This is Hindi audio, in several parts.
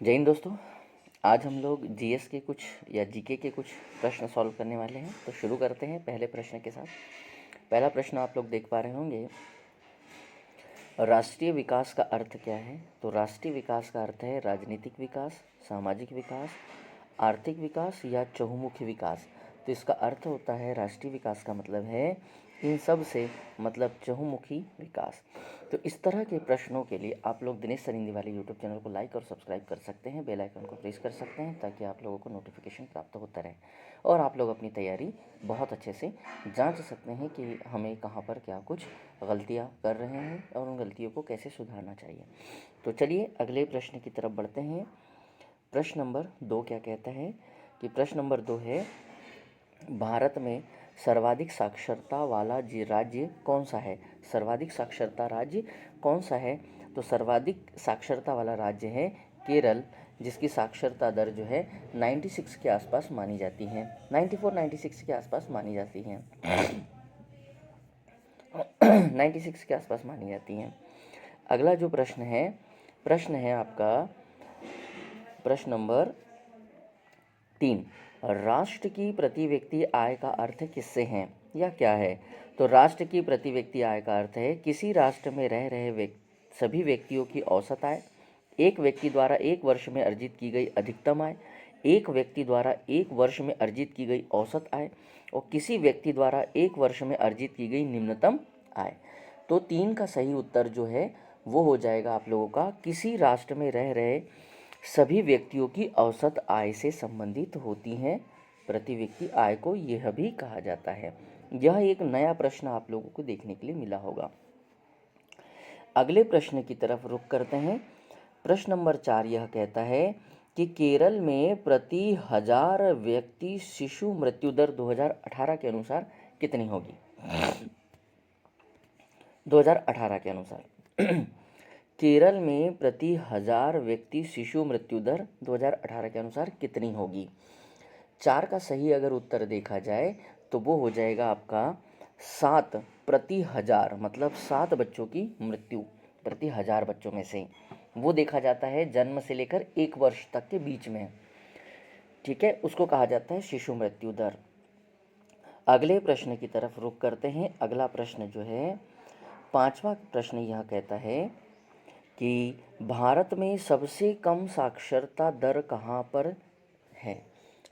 जय हिंद दोस्तों। आज हम लोग जीएस के कुछ या जीके के कुछ प्रश्न सॉल्व करने वाले हैं। तो शुरू करते हैं पहले प्रश्न के साथ। पहला प्रश्न आप लोग देख पा रहे होंगे, राष्ट्रीय विकास का अर्थ क्या है। तो राष्ट्रीय विकास का अर्थ है राजनीतिक विकास, सामाजिक विकास, आर्थिक विकास या चहुमुखी विकास। तो इसका अर्थ होता है, राष्ट्रीय विकास का मतलब है इन सब से मतलब चहुमुखी विकास। तो इस तरह के प्रश्नों के लिए आप लोग दिनेश सरिंदी वाले यूट्यूब चैनल को लाइक और सब्सक्राइब कर सकते हैं, बेल आइकन को प्रेस कर सकते हैं ताकि आप लोगों को नोटिफिकेशन प्राप्त होता रहे और आप लोग अपनी तैयारी बहुत अच्छे से जांच सकते हैं कि हमें कहाँ पर क्या कुछ गलतियाँ कर रहे हैं और उन गलतियों को कैसे सुधारना चाहिए। तो चलिए अगले प्रश्न की तरफ बढ़ते हैं। प्रश्न नंबर 2 क्या कहता है कि प्रश्न नंबर 2 है, भारत में सर्वाधिक साक्षरता वाला राज्य कौन सा है। सर्वाधिक साक्षरता राज्य कौन सा है। तो सर्वाधिक साक्षरता वाला राज्य है केरल, जिसकी साक्षरता दर जो है 96 के आसपास मानी जाती है, 94-96 के आसपास मानी जाती है 96 के आसपास मानी जाती हैं। अगला जो प्रश्न है आपका प्रश्न नंबर 3, राष्ट्र की प्रति व्यक्ति आय का अर्थ किससे है या क्या है। तो राष्ट्र की प्रति व्यक्ति आय का अर्थ है किसी राष्ट्र में रह रहे सभी व्यक्तियों की औसत आय, एक व्यक्ति द्वारा एक वर्ष में अर्जित की गई अधिकतम आय, एक व्यक्ति द्वारा एक वर्ष में अर्जित की गई औसत आय और किसी व्यक्ति द्वारा एक वर्ष में अर्जित की गई निम्नतम आय। तो 3 का सही उत्तर जो है वो हो जाएगा आप लोगों का, किसी राष्ट्र में रह रहे सभी व्यक्तियों की औसत आय से संबंधित होती हैं। प्रति व्यक्ति आय को यह भी कहा जाता है। यह एक नया प्रश्न आप लोगों को देखने के लिए मिला होगा। अगले प्रश्न की तरफ रुख करते हैं। प्रश्न नंबर 4 यह कहता है कि केरल में प्रति 1000 व्यक्ति शिशु मृत्यु दर 2018 के अनुसार कितनी होगी। 2018 के अनुसार केरल में प्रति 1000 व्यक्ति शिशु मृत्यु दर 2018 के अनुसार कितनी होगी। 4 का सही अगर उत्तर देखा जाए तो वो हो जाएगा आपका 7 प्रति 1000, मतलब 7 बच्चों की मृत्यु प्रति 1000 बच्चों में से वो देखा जाता है जन्म से लेकर 1 वर्ष तक के बीच में। ठीक है, उसको कहा जाता है शिशु मृत्यु दर। अगले प्रश्न की तरफ रुख करते हैं। अगला प्रश्न जो है 5वां प्रश्न यह कहता है कि भारत में सबसे कम साक्षरता दर कहाँ पर है।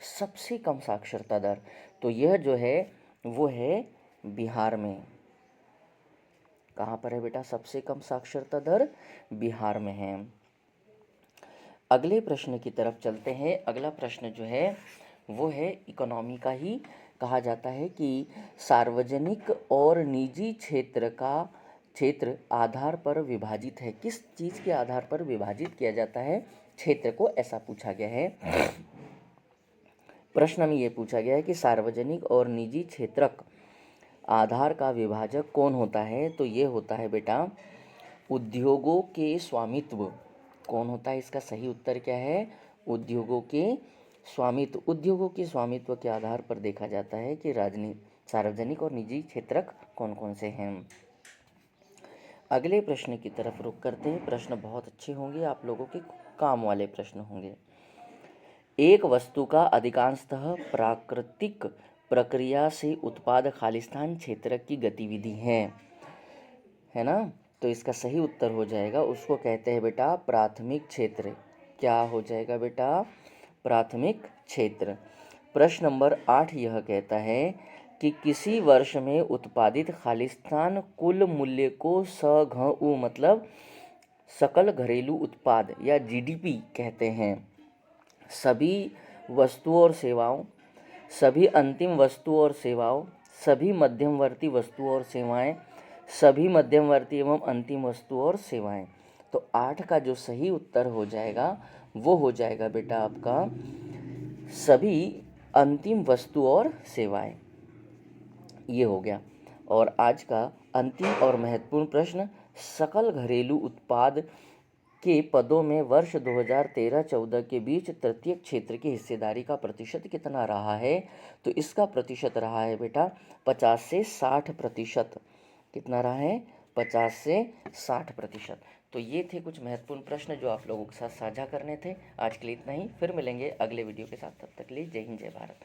सबसे कम साक्षरता दर तो यह जो है वो है बिहार में। कहाँ पर है बेटा सबसे कम साक्षरता दर? बिहार में है। अगले प्रश्न की तरफ चलते हैं। अगला प्रश्न जो है वो है इकोनॉमी का ही। कहा जाता है कि सार्वजनिक और निजी क्षेत्र आधार पर विभाजित है। किस चीज़ के आधार पर विभाजित किया जाता है क्षेत्र को, ऐसा पूछा गया है। प्रश्न में ये पूछा गया है कि सार्वजनिक और निजी क्षेत्रक आधार का विभाजक कौन होता है। तो ये होता है बेटा उद्योगों के स्वामित्व। कौन होता है? इसका सही उत्तर क्या है? उद्योगों के स्वामित्व। उद्योगों के स्वामित्व के आधार पर देखा जाता है कि सार्वजनिक और निजी क्षेत्रक कौन कौन से हैं। अगले प्रश्न की तरफ रुख करते हैं। प्रश्न बहुत अच्छे होंगे, आप लोगों के काम वाले प्रश्न होंगे। एक वस्तु का अधिकांशतः प्राकृतिक प्रक्रिया से उत्पाद खालिस्तान क्षेत्र की गतिविधि है ना। तो इसका सही उत्तर हो जाएगा, उसको कहते हैं बेटा प्राथमिक क्षेत्र। क्या हो जाएगा बेटा? प्राथमिक क्षेत्र। प्रश्न नंबर 8 यह कहता है कि किसी वर्ष में उत्पादित खालिस्तान कुल मूल्य को सघउ मतलब सकल घरेलू उत्पाद या जीडीपी कहते हैं। सभी वस्तुओं और सेवाओं, सभी अंतिम वस्तुओं और सेवाओं, सभी मध्यवर्ती वस्तुओं और सेवाएं, सभी मध्यवर्ती एवं अंतिम वस्तुओं और सेवाएं। तो 8 का जो सही उत्तर हो जाएगा वो हो जाएगा बेटा आपका सभी अंतिम वस्तु और सेवाएं। ये हो गया। और आज का अंतिम और महत्वपूर्ण प्रश्न, सकल घरेलू उत्पाद के पदों में वर्ष 2013-14 के बीच तृतीय क्षेत्र की हिस्सेदारी का प्रतिशत कितना रहा है। तो इसका प्रतिशत रहा है बेटा 50 से 60%। कितना रहा है? 50 से 60%। तो ये थे कुछ महत्वपूर्ण प्रश्न जो आप लोगों के साथ साझा करने थे। आज के लिए इतना ही, फिर मिलेंगे अगले वीडियो के साथ। तब तक के लिए जय हिंद, जय भारत।